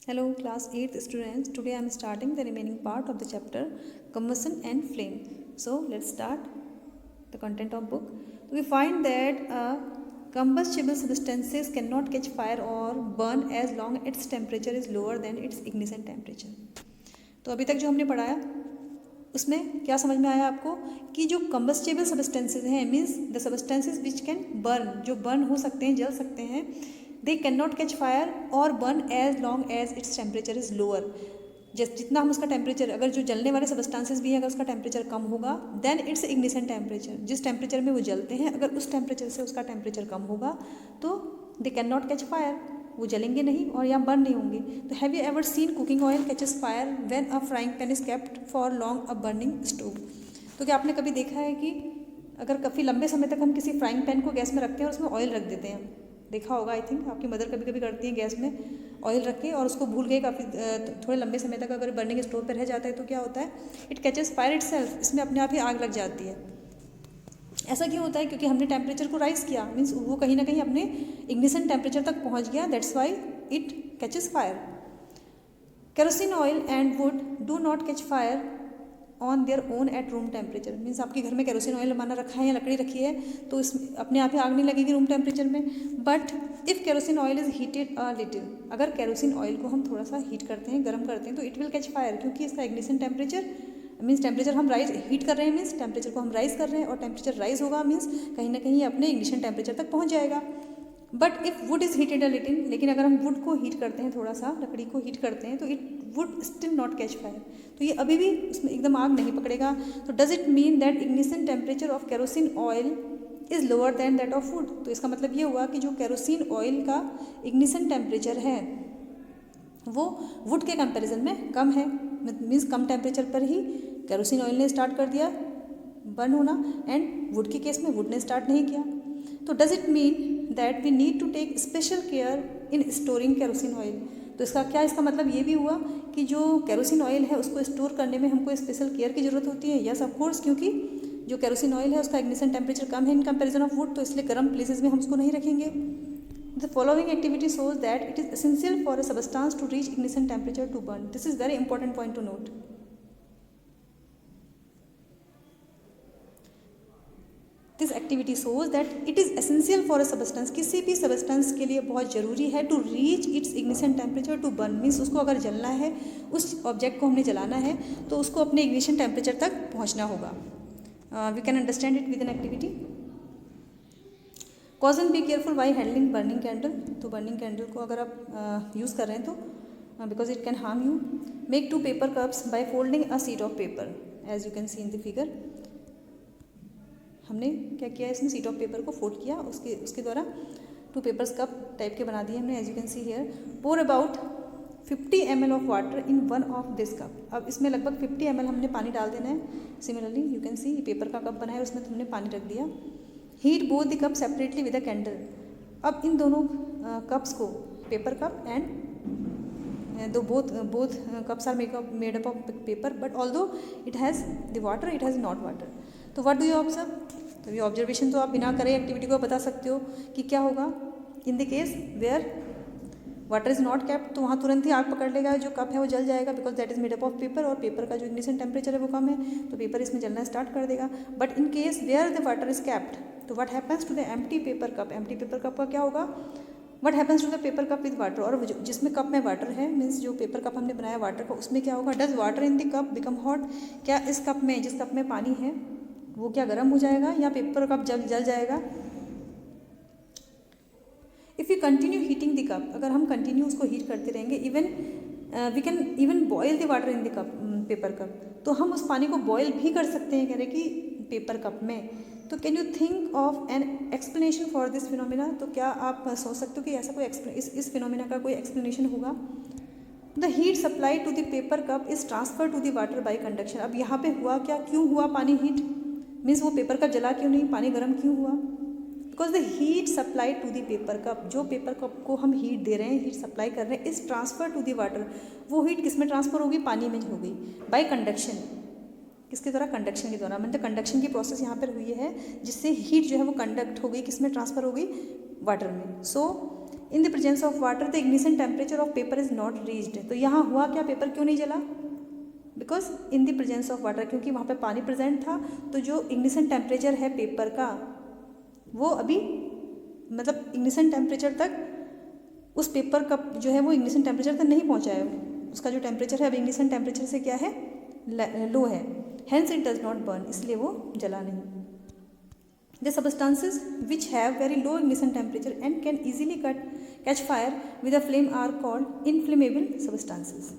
Hello class 8th students, today I am starting the remaining part of the chapter combustion and flame. So let's start the content of book. We find that combustible substances cannot catch fire or burn as long its temperature is lower than its ignition temperature. तो अभी तक जो हमने पढ़ाया उसमें क्या समझ में आया आपको कि जो कंबस्टेबल सब्सटेंसेज हैं means the substances which can burn, जो बर्न हो सकते हैं, जल सकते हैं, they can not catch fire और burn as long as its temperature is lower. जितना हम उसका टेम्परेचर, अगर जो जलने वाले सब्सटेंसेज भी हैं अगर उसका टेम्परेचर कम होगा देन इट्स इग्निशन टेम्परेचर, जिस टेम्परेचर में वो जलते हैं अगर उस टेम्परेचर से उसका टेम्परेचर कम होगा तो दे कैन नॉट कैच फायर, वो जलेंगे नहीं और या बर्न नहीं होंगे. तो have you ever seen cooking oil catches fire when a frying pan is kept for long a burning stove. तो क्या आपने कभी देखा है कि अगर काफ़ी लंबे समय तक हम किसी फ्राइंग पैन को गैस में रखते हैं और उसमें ऑयल रख देते हैं, देखा होगा आई थिंक आपकी मदर कभी कभी करती हैं गैस में ऑयल रख के और उसको भूल गए काफ़ी थोड़े लंबे समय तक अगर बर्निंग स्टोव पर रह जाता है तो क्या होता है, इट कैचेस फायर इटसेल्फ, इसमें अपने आप ही आग लग जाती है. ऐसा क्यों होता है? क्योंकि हमने टेम्परेचर को राइज किया, मीन्स वो कहीं ना कहीं अपने इग्निशन टेम्परेचर तक पहुंच गया, that's why it catches fire. Kerosene oil and would do not catch fire on their own eight room temperature. Means आपके घर में केरोसिन ऑयल माना रखा है या लकड़ी रखी है तो इसमें अपने आप ही आग नहीं लगेगी रूम टेम्परेचर में. But if kerosene oil is heated a little, अगर केरोसिन ऑयल को हम थोड़ा सा हीट करते हैं, गर्म करते हैं तो इट विल कैच फायर, क्योंकि इसका इग्निशन टेम्परेचर मीन्स टेम्परेचर हम राइज हीट कर रहे हैं, मीन्स टेम्परेचर को हम राइज कर रहे हैं और टेम्परेचर राइज होगा मीन्स कहीं ना कहीं अपने इग्निशन टेम्परेचर तक पहुंच जाएगा. But if would is heated a little, लेकिन अगर हम वुड को हीट करते हैं, थोड़ा सा लकड़ी को हीट करते हैं तो it would still not catch fire, तो ये अभी भी उसमें एकदम आग नहीं पकड़ेगा. तो does it mean that ignition temperature of kerosene oil is lower than that of would. तो इसका मतलब ये हुआ कि जो केरोसिन ऑयल का इग्निशन टेम्परेचर है वो वुड के कंपैरिजन में कम है, मीन्स कम टेम्परेचर पर ही केरोसिन ऑयल ने स्टार्ट कर दिया बर्न होना एंड वुड के केस में वुड ने स्टार्ट नहीं किया. तो does it mean that we need to take special care in storing kerosene oil. तो इसका मतलब ये भी हुआ कि जो केरोसिन ऑयल है उसको स्टोर करने में हमको स्पेशल केयर की ज़रूरत होती है. यस ऑफ कोर्स, क्योंकि जो केरोसिन ऑयल है उसका इग्निशन टेम्परेचर कम है इन कंपैरिजन ऑफ वुड, तो इसलिए गर्म प्लेसेस में हम उसको नहीं रखेंगे. The following activity shows that it is essential for a substance to reach ignition temperature to burn. This is very important point to note. This activity shows that it is essential for a substance, किसी भी substance के लिए बहुत ज़रूरी है to reach its ignition temperature to burn. Means उसको अगर जलना है, उस ऑब्जेक्ट को हमने जलाना है तो उसको अपने ignition temperature तक पहुँचना होगा. We can understand it with an activity. Caution be careful while handling burning candle. तो बर्निंग कैंडल को अगर आप यूज़ कर रहे हैं तो because it can harm you. Make 2 paper cups by folding a sheet of paper, as you can see in the figure. हमने क्या किया, इसमें शीट ऑफ पेपर को फोल्ड किया, उसके द्वारा 2 पेपर्स कप टाइप के बना दिए हमने, as you can see here. Pour about 50 ml of water in one of this cup. अब इसमें लगभग 50 ml हमने पानी डाल देना है. Similarly you can see paper का कप बना है, उसमें हमने पानी रख दिया. Heat both the cup separately with a candle. अब इन दोनों कप्स को, paper cup and both cups are made up of paper, but although it has the water, it has not water. तो व्हाट डू यू ऑब्जर्व? तो ये observation तो आप बिना करे एक्टिविटी को बता सकते हो कि क्या होगा. In the case where water is not kept, तो वहाँ तुरंत ही आग पकड़ लेगा, जो कप है वो जल जाएगा because that is made up of paper, और पेपर का जो इग्निशन टेम्परेचर है वो कम है तो पेपर इसमें जलना स्टार्ट कर देगा. But in case where the water is kept, तो what happens to the empty paper cup. Empty paper cup का क्या होगा, what happens to the paper cup with water. और जिसमें कप में वाटर है, मीन्स जो पेपर कप हमने बनाया वाटर का, उसमें क्या होगा, does water in the cup become hot. क्या इस कप में, जिस कप में पानी है वो क्या गर्म हो जाएगा या पेपर कप जल जाएगा. If you continue heating the cup, अगर हम कंटिन्यू उसको हीट करते रहेंगे, we can even boil the water in the cup paper cup, तो हम उस पानी को बॉयल भी कर सकते हैं, कह रहे कि पेपर कप में. तो can you think of an explanation for this phenomena. तो क्या आप सोच सकते हो कि ऐसा कोई इस फिनोमिना का कोई एक्सप्लेनेशन होगा. The heat supply to the paper cup is transfer to the water by conduction. अब यहाँ पे हुआ क्या, क्यों हुआ पानी हीट, मीन्स वो पेपर कप जला क्यों नहीं, पानी गर्म क्यों हुआ, because the heat supply to the paper cup, जो पेपर कप को हम हीट दे रहे हैं, हीट सप्लाई कर रहे हैं, इस ट्रांसफर टू द वाटर, वो हीट किस में ट्रांसफर होगी, पानी में होगी, बाय कंडक्शन. किसके द्वारा, कंडक्शन के द्वारा. मतलब कंडक्शन की प्रोसेस यहाँ पर हुई है जिससे हीट जो है वो कंडक्ट हो गई, किस में ट्रांसफर हो गई, वाटर में. So in the presence of water the ignition temperature of paper is not reached. तो यहाँ हुआ क्या, पेपर क्यों नहीं जला? Because in the presence of water, क्योंकि वहाँ पे पानी प्रेजेंट था, तो जो इग्निशन टेम्परेचर है पेपर का वो अभी मतलब इग्निशन टेम्परेचर तक उस पेपर का जो है वो इग्निशन टेम्परेचर तक नहीं पहुँचा है। उसका जो टेम्परेचर है अभी इग्निशन टेम्परेचर से क्या है, लो है, hence it does not burn, इसलिए वो जला नहीं। The substances which have very low ignition temperature and can easily catch fire with a flame are called inflammable substances.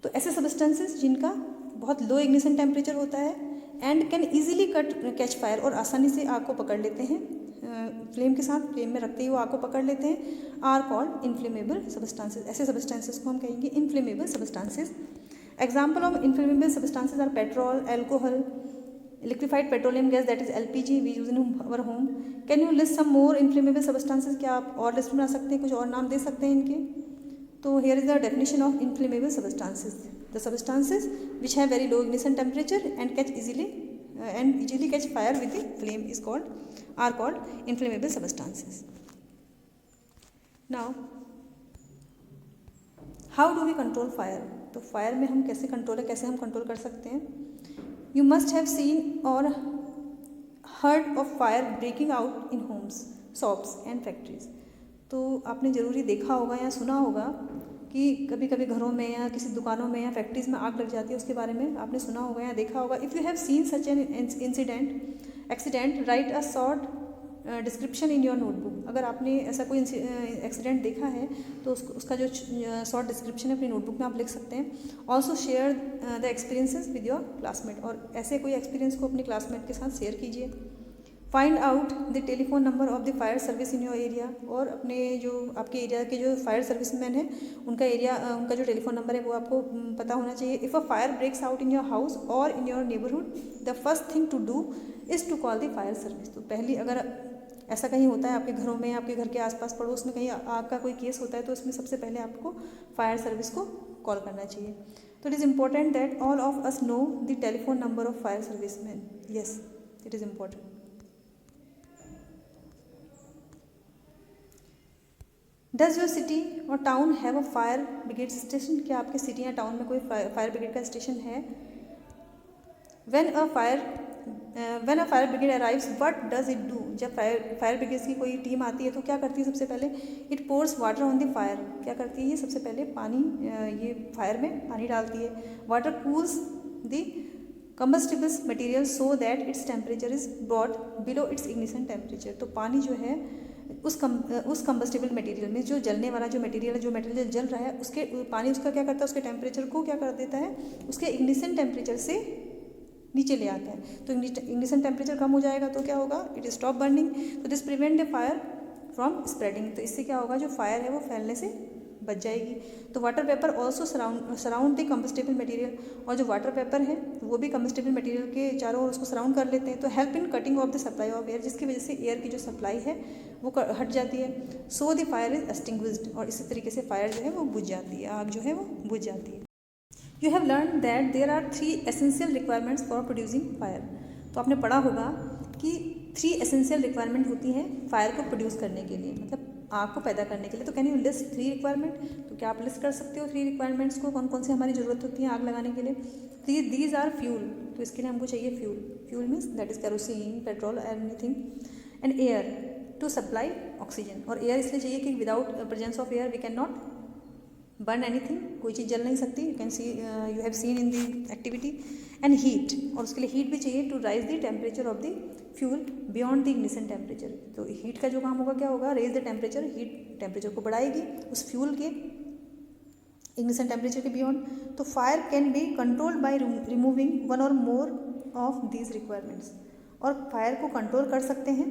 तो ऐसे सब्सटेंसेज जिनका बहुत लो इग्निशन टेम्परेचर होता है and can easily catch fire, और आसानी से आग को पकड़ लेते हैं फ्लेम के साथ, फ्लेम में रखते ही वो आग को पकड़ लेते हैं, आर कॉल्ड इनफ्लेमेबल सब्सटेंसेज। ऐसे सब्सटेंसेज को हम कहेंगे inflammable substances. Example of inflammable substances are petrol, alcohol, liquefied petroleum gas that is LPG we use in our home. Can you list some more inflammable substances? क्या आप और list बना सकते हैं, कुछ और नाम दे सकते हैं इनके? तो here is the definition of inflammable substances. The substances which have very low ignition temperature and easily catch fire with the flame are called inflammable substances. Now, how do we control fire? तो fire में हम कैसे control कर सकते हैं? You must have seen or heard of fire breaking out in homes, shops and factories. तो आपने ज़रूरी देखा होगा या सुना होगा कि कभी कभी घरों में या किसी दुकानों में या फैक्ट्रीज़ में आग लग जाती है, उसके बारे में आपने सुना होगा या देखा होगा। If you have scene such an accident right a short description in your notebook. अगर आपने ऐसा कोई एक्सीडेंट देखा है तो उसका जो शॉर्ट डिस्क्रिप्शन है अपनी नोटबुक में आप लिख सकते हैं। Also share the experiences with your classmate, और ऐसे कोई एक्सपीरियंस को अपने क्लासमेट के साथ शेयर कीजिए। Find out the telephone number of the fire service in your area, और अपने जो आपके एरिया के जो फायर सर्विसमैन है उनका जो टेलीफोन नंबर है वो आपको पता होना चाहिए। If a fire breaks out in your house और in your neighbourhood the first thing to do is to call the fire service. तो पहली अगर ऐसा कहीं होता है आपके घरों में, आपके घर के आसपास पड़ोस में कहीं आग का कोई केस होता है तो इसमें सबसे पहले आपको फायर सर्विस को कॉल करना चाहिए। तो it is important that all of us know the telephone number of fire serviceman. Yes, it is important. Does your city और town have a fire brigade station? क्या आपके सिटी या town में कोई फायर ब्रिगेड का station है? When a fire brigade arrives what does it do? जब fire brigade की कोई टीम आती है तो क्या करती है सबसे पहले? It pores water on the fire. क्या करती है ये? सबसे पहले पानी ये फायर में पानी डालती है। Water cools the combustibles material so that its temperature is brought below its ignition temperature। तो पानी जो है उस कंबस्टिबल मटेरियल में, जो जलने वाला जो मटेरियल जल रहा है, उसके पानी उसका क्या करता है, उसके टेम्परेचर को क्या कर देता है, उसके इग्निशन टेम्परेचर से नीचे ले आता है। तो इग्निशन टेम्परेचर कम हो जाएगा तो क्या होगा? It stop burning. तो this prevent the fire from spreading. तो इससे क्या होगा, जो फायर है वो फैलने से बच जाएगी। तो water vapour also surround the combustible material, और जो वाटर वेपर है वो भी कंबस्टेबल मटेरियल के चारों ओर उसको सराउंड कर लेते हैं। तो help in cutting of the supply of air, जिसकी वजह से एयर की जो सप्लाई है वो हट जाती है। So the fire is extinguished, और इसी तरीके से फायर जो है वो बुझ जाती है, आग जो है वो बुझ जाती है। You have learn that there are 3 essential requirements for producing fire. तो आपने पढ़ा होगा कि 3 एसेंशियल रिक्वायरमेंट होती हैं फायर को प्रोड्यूस करने के लिए, मतलब आग को पैदा करने के लिए। तो कैन यू लिस्ट 3 रिक्वायरमेंट? तो क्या आप लिस्ट कर सकते हो 3 रिक्वायरमेंट्स को, कौन कौन से हमारी ज़रूरत होती है आग लगाने के लिए? These are fuel. तो इसके लिए हमको चाहिए fuel. Fuel means that is kerosene, petrol, anything. And air to supply oxygen, और एयर इसलिए चाहिए कि without presence of air we can not burn anything, कोई चीज़ जल नहीं सकती। You have seen in the activity. And heat, और उसके लिए हीट भी चाहिए to raise the temperature of the fuel beyond the ignition temperature. तो हीट का जो काम होगा क्या होगा? Raise the temperature, heat temperature को बढ़ाएगी उस फ्यूल के इग्निशन टेम्परेचर के बियॉन्ड। तो fire can be controlled by removing one or more of these requirements, और फायर को कंट्रोल कर सकते हैं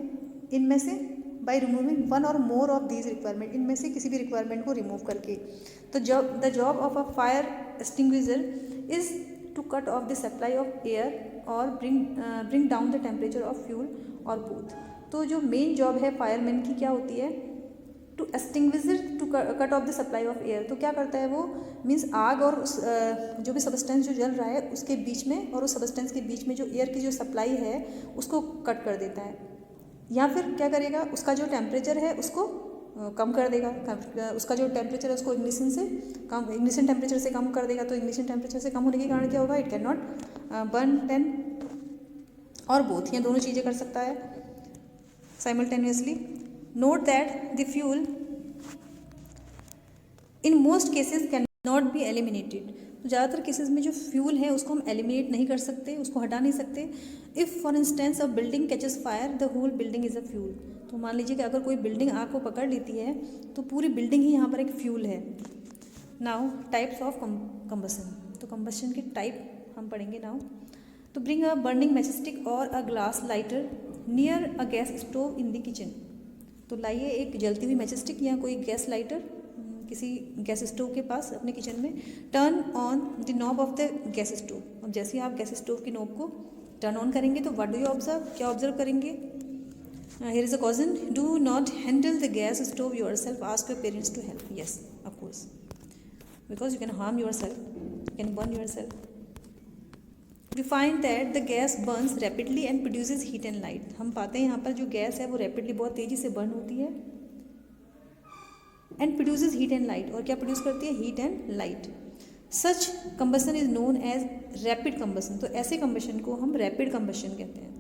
इनमें से bye removing one or more of these requirement, इनमें से किसी भी रिक्वायरमेंट को रिमूव करके। तो the job of a fire extinguisher is to cut off the supply of air और bring down the temperature of fuel और बोथ। तो जो मेन जॉब है फायरमैन की क्या होती है? To extinguish, to cut off the supply of air. तो क्या करता है वो? मीन्स आग और उस जो भी सब्सटेंस जो जल रहा है उसके बीच में और उस सब्सटेंस के बीच में जो एयर की जो सप्लाई है उसको कट कर देता है, या फिर क्या करेगा, उसका जो टेम्परेचर है उसको कम कर देगा, उसका जो टेम्परेचर है उसको इग्निशन टेम्परेचर से कम कर देगा। तो इग्निशन टेम्परेचर से कम होने के कारण क्या होगा, it can not burn then, और बोथ, ये दोनों चीज़ें कर सकता है simultaneously. Note that the fuel in most cases can not be eliminated. तो ज़्यादातर केसेस में जो फ्यूल है उसको हम एलिमिनेट नहीं कर सकते, उसको हटा नहीं सकते। If for instance a building catches fire the whole building is a fuel. तो मान लीजिए कि अगर कोई बिल्डिंग आग को पकड़ लेती है तो पूरी बिल्डिंग ही यहाँ पर एक फ्यूल है। नाउ टाइप्स ऑफ कंबशन, तो कंबशन के टाइप हम पढ़ेंगे नाउ। तो ब्रिंग अ बर्निंग मैचस्टिक और a glass lighter near a gas stove in the kitchen. तो लाइए एक जलती हुई मैचस्टिक या कोई गैस लाइटर किसी गैस स्टोव के पास अपने किचन में। Turn on the knob of the gas stove. अब जैसे ही आप गैस स्टोव की नॉब को टर्न ऑन करेंगे तो व्हाट डू यू ऑब्जर्व, क्या ऑब्जर्व करेंगे? Here is a question, do not handle the gas stove yourself, ask your parents to help. Yes of course, because you can harm yourself, you can burn yourself. We find that the gas burns rapidly and produces heat and light. हम पाते हैं यहाँ पर जो gas है वो rapidly, बहुत तेज़ी से बर्न होती है, and produces heat and light, और क्या प्रोड्यूस करती है, heat and light. Such combustion is known as rapid combustion. तो ऐसे कंबशन को हम रैपिड कंबशन कहते हैं।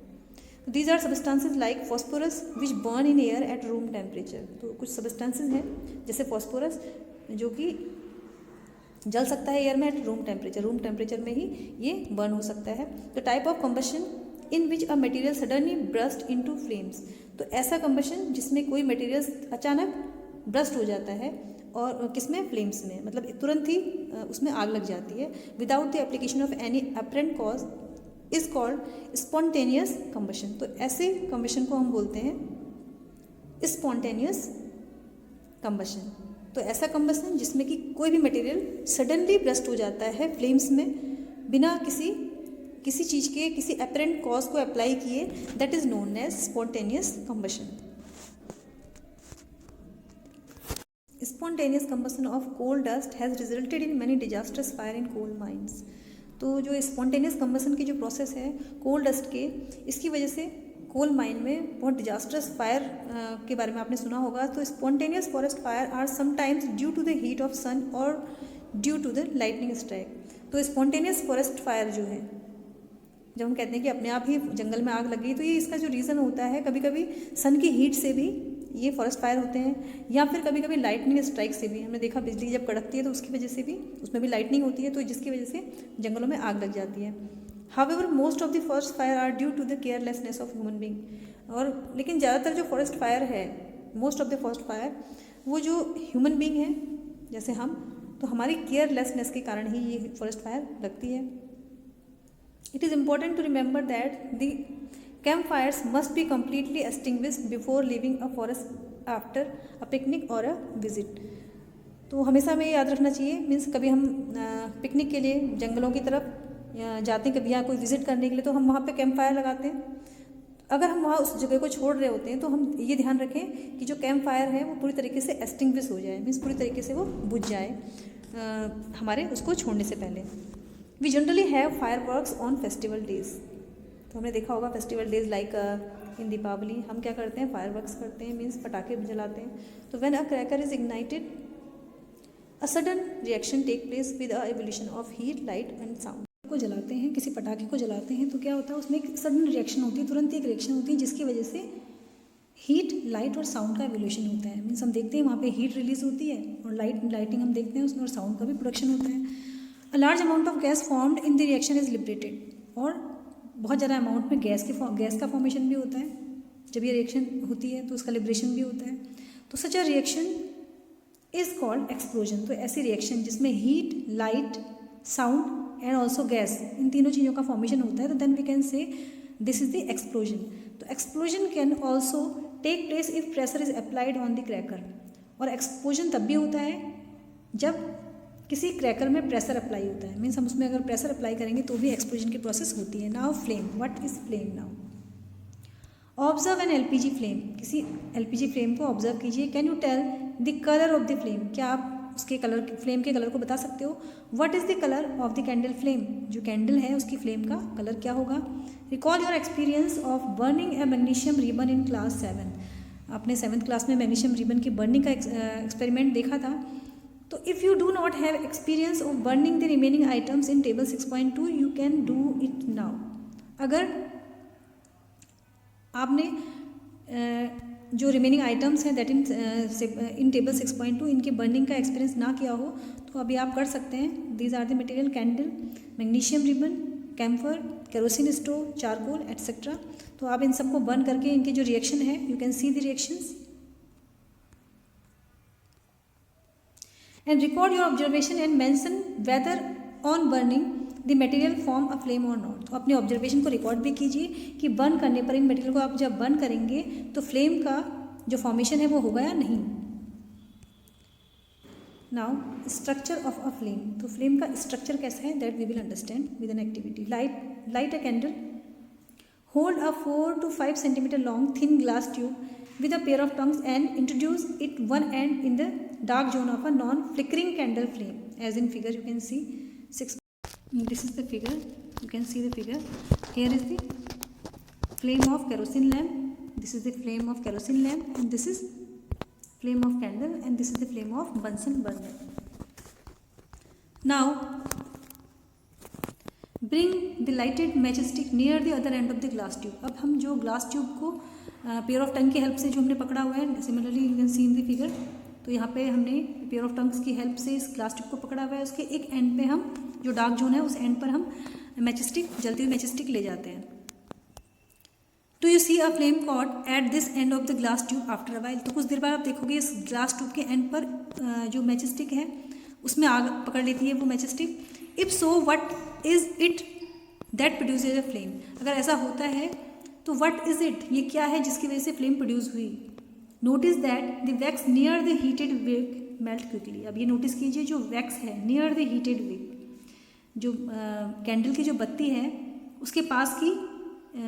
These are substances like phosphorus which burn in air at room temperature. तो कुछ सबस्टांसेज हैं जैसे फॉस्फोरस जो कि जल सकता है एयर में एट रूम टेम्परेचर में ही ये बर्न हो सकता है। तो type of combustion in which a material suddenly burst into flames. तो ऐसा कंबशन जिसमें कोई मटेरियल अचानक ब्रस्ट हो जाता है, और किसमें, फ्लेम्स में, मतलब तुरंत ही उसमें आग लग जाती है, without the application of any apparent cause, is called spontaneous combustion. तो ऐसे कंबशन को हम बोलते हैं स्पॉन्टेनियस कंबशन। तो ऐसा कंबशन जिसमें कि कोई भी मटेरियल सडनली ब्रस्ट हो जाता है फ्लेम्स में बिना किसी चीज़ के, किसी अपरेंट कॉज को अप्लाई किए, that is known as spontaneous combustion. Spontaneous combustion of coal dust has resulted in many disastrous fire in coal mines। तो जो स्पॉन्टेनियस कंबशन की जो प्रोसेस है कोल डस्ट के, इसकी वजह से कोल माइन में बहुत डिजास्टर्स फायर के बारे में आपने सुना होगा। तो spontaneous forest fire are sometimes due to the heat of sun और due to the lightning strike. तो स्पॉन्टेनियस फॉरेस्ट फायर जो है, जब हम कहते हैं कि अपने आप ही जंगल में आग लगी, तो ये इसका जो रीज़न होता है, कभी कभी सन की हीट से भी ये फॉरेस्ट फायर होते हैं, या फिर कभी कभी लाइटनिंग स्ट्राइक से भी। हमने देखा बिजली जब कड़कती है तो उसकी वजह से भी, उसमें भी लाइटनिंग होती है, तो जिसकी वजह से जंगलों में आग लग जाती है। However most of the forest fire are due to the carelessness of human being. और लेकिन ज़्यादातर जो फॉरेस्ट फायर है, most of the forest fire, वो जो ह्यूमन बींग है जैसे हम, तो हमारी केयरलेसनेस के कारण ही ये फॉरेस्ट फायर लगती है। It is important to remember that the campfires must be completely extinguished before leaving a forest after a picnic or a visit। तो हमेशा हमें याद रखना चाहिए, मीन्स कभी हम पिकनिक के लिए जंगलों की तरफ जाते हैं, कभी यहाँ कोई विजिट करने के लिए, तो हम वहाँ पे कैंप फायर लगाते हैं। अगर हम वहाँ उस जगह को छोड़ रहे होते हैं तो हम ये ध्यान रखें कि जो कैंप फायर है वो पूरी तरीके से एक्सटिंग्विश हो जाए, मीन्स पूरी तरीके से वो बुझ जाए हमारे उसको छोड़ने से पहले। We generally have fire works on festival days. तो हमने देखा होगा festival days like in Deepavali हम क्या करते हैं, फायर वर्क्स करते हैं, मीन्स पटाखे जलाते हैं। तो when a cracker is ignited a sudden reaction take place with a evolution of heat, light and sound. को जलाते हैं, किसी पटाखे को जलाते हैं तो क्या होता है, उसमें एक सडन रिएक्शन होती है, तुरंत एक रिएक्शन होती है जिसकी वजह से हीट, लाइट और साउंड का एवोल्यूशन होता है। मीन्स हम देखते हैं वहाँ पे हीट रिलीज होती है और लाइटिंग हम देखते हैं उसमें, और साउंड का भी प्रोडक्शन होता है। A large amount of gas formed in the reaction is liberated. और बहुत ज़्यादा अमाउंट में गैस का फॉर्मेशन भी होता है जब ये रिएक्शन होती है, तो उसका लिबरेशन भी होता है। तो such a reaction is called explosion. तो ऐसी रिएक्शन जिसमें heat, light, sound and also gas, इन तीनों चीज़ों का फॉर्मेशन होता है, तो then we can say this is the explosion. तो explosion can also take place if pressure is applied on the cracker. और एक्सप्लोजन तब भी होता है जब किसी क्रैकर में प्रेशर अप्लाई होता है, मीन्स हम उसमें अगर प्रेशर अप्लाई करेंगे तो भी एक्सप्लोजन की प्रोसेस होती है। Now flame, what is flame? Now observe an LPG flame. किसी एलपीजी फ्लेम को ऑब्जर्व कीजिए। Can you tell the colour of the flame? क्या आप उसके कलर, फ्लेम के कलर को बता सकते हो? What is the colour of the candle flame? जो कैंडल है उसकी फ्लेम का कलर क्या होगा? Recall your experience of burning A magnesium ribbon in class 7। आपने 7th क्लास में मैग्नीशियम रिबन की बर्निंग का एक्सपेरिमेंट देखा था. तो if you do not have experience of burning the remaining items in table 6.2 you can do it now. अगर आपने जो रिमेनिंग आइटम्स हैं दैट इन टेबल 6.2 इनके बर्निंग का एक्सपीरियंस ना किया हो तो अभी आप कर सकते हैं. These are the material: candle, magnesium ribbon, camphor, kerosene stove, charcoal etcetera. तो आप इन सबको बर्न करके इनके जो रिएक्शन है you can see the reactions and record your observation and mention whether on burning the material form a flame और not. तो अपने ऑब्जर्वेशन को रिकॉर्ड भी कीजिए कि बर्न करने पर इन मटेरियल को आप जब बर्न करेंगे तो फ्लेम का जो फॉर्मेशन है वो होगा या नहीं. Now structure of a flame. तो फ्लेम का स्ट्रक्चर कैसा है that we will understand with an activity. Light a candle, hold a 4 to 5 centimeter long thin glass tube with a pair of tongues and introduce it one end in the dark zone of a non-flickering candle flame, as in figure you can see 6. This is the figure, you can see the figure. Here is the flame of kerosene lamp, this is the flame of kerosene lamp, and this is flame of candle, and this is the flame of Bunsen burner. Now bring the lighted match stick near the other and of the glass tube. अब हम जो glass tube को pair of tongue की help से जो हमने पकड़ा हुआ है, similarly you can see in the figure. तो यहाँ पे हमने पेयर ऑफ टंग्स की हेल्प से इस ग्लास ट्यूब को पकड़ा हुआ है. उसके एक एंड पे हम जो डार्क जोन है उस एंड पर हम मैच स्टिक, जलती हुई मैच स्टिक ले जाते हैं. To you see a flame caught at this end of the glass tube after a while. तो कुछ देर बाद आप देखोगे इस ग्लास ट्यूब के एंड पर जो मैच स्टिक है उसमें आग पकड़ लेती है वो match stick. If so what is it that produces a flame. अगर ऐसा होता है तो वट इज इट, ये क्या है जिसकी वजह से फ्लेम प्रोड्यूस हुई. Notice that the wax near the heated wick melt quickly. अब ये नोटिस कीजिए जो वैक्स है नियर द हीटेड विक, जो कैंडल की जो बत्ती है उसके पास की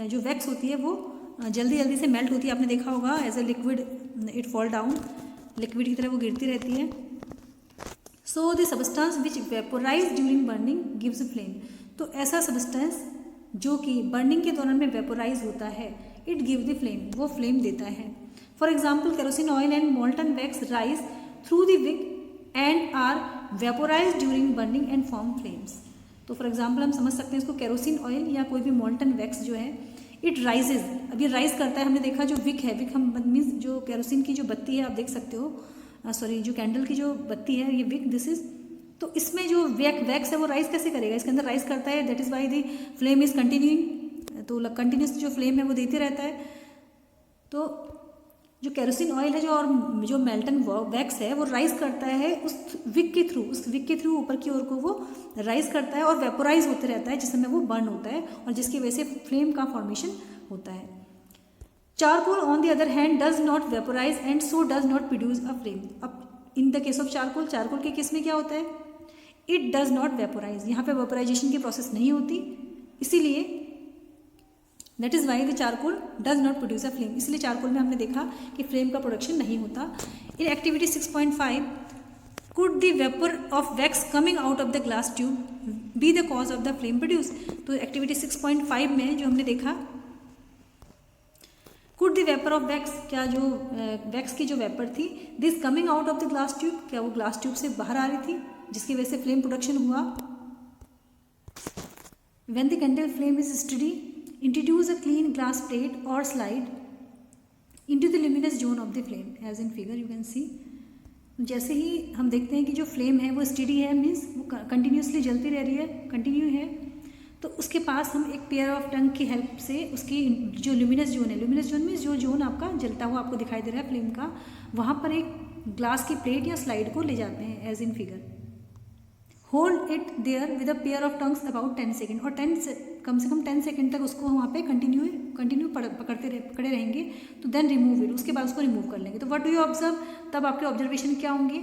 जो वैक्स होती है वो जल्दी जल्दी से मेल्ट होती है. आपने देखा होगा as a liquid it fall down, liquid की तरह वो गिरती रहती है. So the substance which vaporise during burning gives flame. तो ऐसा सबस्टेंस जो कि बर्निंग के दौरान में वेपोराइज होता है इट गिव द फ्लेम, वो फ्लेम देता है. For example kerosene oil and molten wax rise through the wick and are vaporise during burning and form flames. तो फॉर एग्जाम्पल हम समझ सकते हैं इसको केरोसिन ऑयल या कोई भी मोल्टन वैक्स जो है इट राइजेज. अब ये राइज करता है. हमने देखा जो विक है, विक हम मीन्स जो केरोसिन की जो बत्ती है आप देख सकते हो, सॉरी जो कैंडल की जो बत्ती है ये विक दिस इज. तो इसमें जो वैक्स है वो राइज कैसे करेगा, इसके अंदर राइज करता है. That is why the flame is continuing. तो कंटिन्यूस जो फ्लेम है वो देते रहता है. तो जो केरोसिन ऑयल है जो और जो मेल्टन वैक्स है वो राइज करता है उस विक के थ्रू, उस विक के थ्रू ऊपर की ओर को वो राइज करता है और वेपोराइज होते रहता है जिस समय वो बर्न होता है और जिसकी वजह से फ्लेम का फॉर्मेशन होता है. Charcoal on the other hand does not vaporise and so does not produce a flame. अब in the case of charcoal, charcoal के केस में क्या होता है, इट डज नॉट वेपोराइज. यहाँ पे वेपोराइजेशन की प्रोसेस नहीं होती, इसीलिए that is why the charcoal does not produce a flame. इसलिए चारकोल में हमने देखा कि फ्लेम का प्रोडक्शन नहीं होता. In activity 6.5 could the vapour of wax coming out of the glass tube be the cause of the flame produce. तो activity 6.5 में जो हमने देखा could the vapour of wax, क्या जो वैक्स की जो वेपर थी this coming out of the glass tube, क्या वो ग्लास ट्यूब से बाहर आ रही थी जिसकी वजह से फ्लेम प्रोडक्शन हुआ. When the candle flame is study introduce a clean glass plate और slide into the luminous zone of the flame as in figure you can see. जैसे ही हम देखते हैं कि जो फ्लेम है वो स्टडी है, मीन्स वो कंटिन्यूसली जलती रह रही है, कंटिन्यू है, तो उसके पास हम एक पेयर ऑफ टंग की हेल्प से उसकी जो ल्यूमिनस जोन है, ल्यूमिनस जोन में जो जोन आपका जलता हुआ आपको दिखाई दे रहा है फ्लेम का, वहाँ पर एक ग्लास की प्लेट या स्लाइड को ले जाते हैं as in figure. Hold it there with a pair of tongs about 10 second. और कम से कम 10 सेकेंड तक उसको वहाँ पे कंटिन्यू पकड़े रहेंगे. तो देन रिमूव इट, उसके बाद उसको रिमूव कर लेंगे. तो व्हाट डू यू ऑब्जर्व, तब आपके ऑब्जर्वेशन क्या होंगे,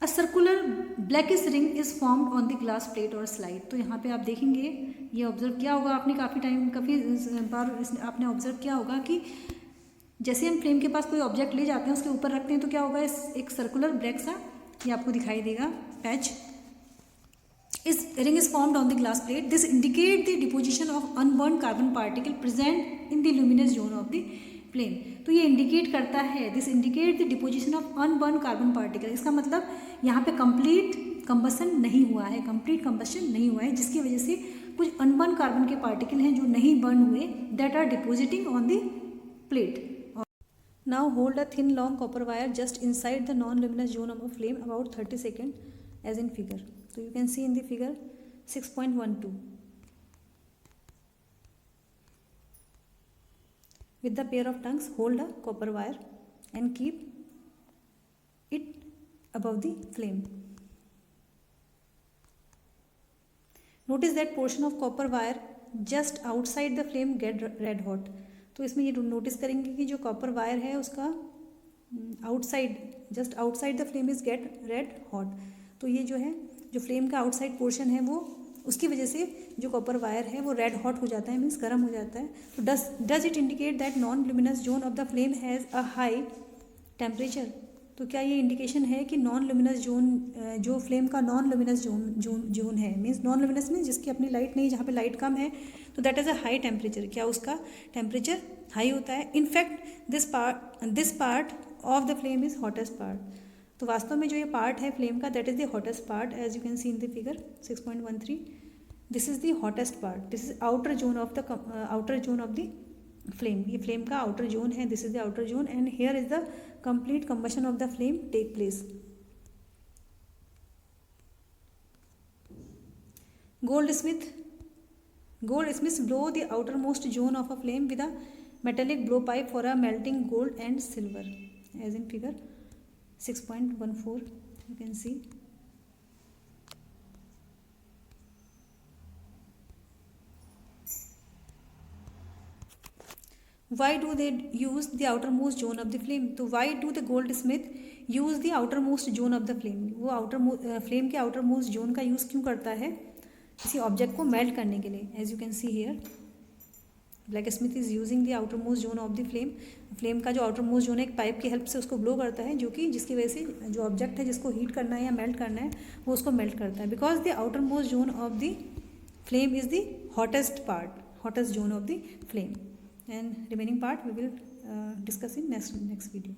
a circular blackish ring is formed on the glass plate और स्लाइड. तो यहाँ पे आप देखेंगे, ये ऑब्जर्व किया होगा आपने, काफ़ी बार आपने ऑब्जर्व किया होगा कि जैसे हम फ्लेम के पास कोई ऑब्जेक्ट ले जाते हैं उसके ऊपर रखते हैं तो क्या होगा, एक सर्कुलर ब्लैक सा ये आपको दिखाई देगा पैच. इस ring is formed on the glass plate. This indicate the deposition of unburn carbon particle present in the luminous zone of the flame. तो ये इंडिकेट करता है, this indicate the deposition of unburn carbon particle. इसका मतलब यहाँ पे complete combustion नहीं हुआ है, कंप्लीट कंबशन नहीं हुआ है, जिसकी वजह से कुछ अनबर्न कार्बन के पार्टिकल हैं जो नहीं बर्न हुए, that are depositing on the plate. Now hold a thin long copper wire just inside the non-luminous zone of a flame about 30 seconds as in figure. So you can see in the figure 6.12. With the pair of tongues, hold a copper wire and keep it above the flame. Notice that portion of copper wire just outside the flame get red hot. तो इसमें ये notice करेंगे कि जो copper wire है उसका outside, just outside the flame is get red hot. तो ये जो है, जो फ्लेम का आउटसाइड पोर्शन है वो, उसकी वजह से जो कॉपर वायर है वो रेड हॉट हो जाता है, मीन्स गर्म हो जाता है। तो does it indicate that non luminous zone of the flame has a high temperature. तो क्या ये इंडिकेशन है कि नॉन ल्यूमिनस जोन, जो फ्लेम का नॉन ल्यूमिनस जोन है, मीन्स नॉन ल्यूमिनस मीन्स जिसकी अपनी लाइट नहीं, जहाँ पे लाइट कम है, तो that is a high temperature. क्या उसका टेम्परेचर हाई होता है? In fact this part of the flame is hottest part. तो वास्तव में जो ये पार्ट है फ्लेम का, that is the hottest part, as you can see in the figure 6.13। This is the hottest part, this is outer zone of the flame. ये flame का outer zone है, this is the outer zone, and here is the complete combustion of the flame take place. Goldsmiths blow the outermost zone of a flame with a metallic blowpipe for a melting gold and silver, as in figure 6.14 you can see. Why do they use the outermost zone of the flame? तो why do the goldsmith use the outermost zone of the flame? वो flame के outermost zone का use क्यों करता है? किसी object को melt करने के लिए। As you can see here, blacksmith is using the outermost zone of the flame. Flame का जो outermost zone है, एक पाइप की हेल्प से उसको ब्लो करता है, जो कि जिसकी वजह से जो ऑब्जेक्ट है जिसको हीट करना है या मेल्ट करना है वो उसको मेल्ट करता है, because the outermost zone of the flame is the hottest zone of the flame. And remaining part we will discuss in next video.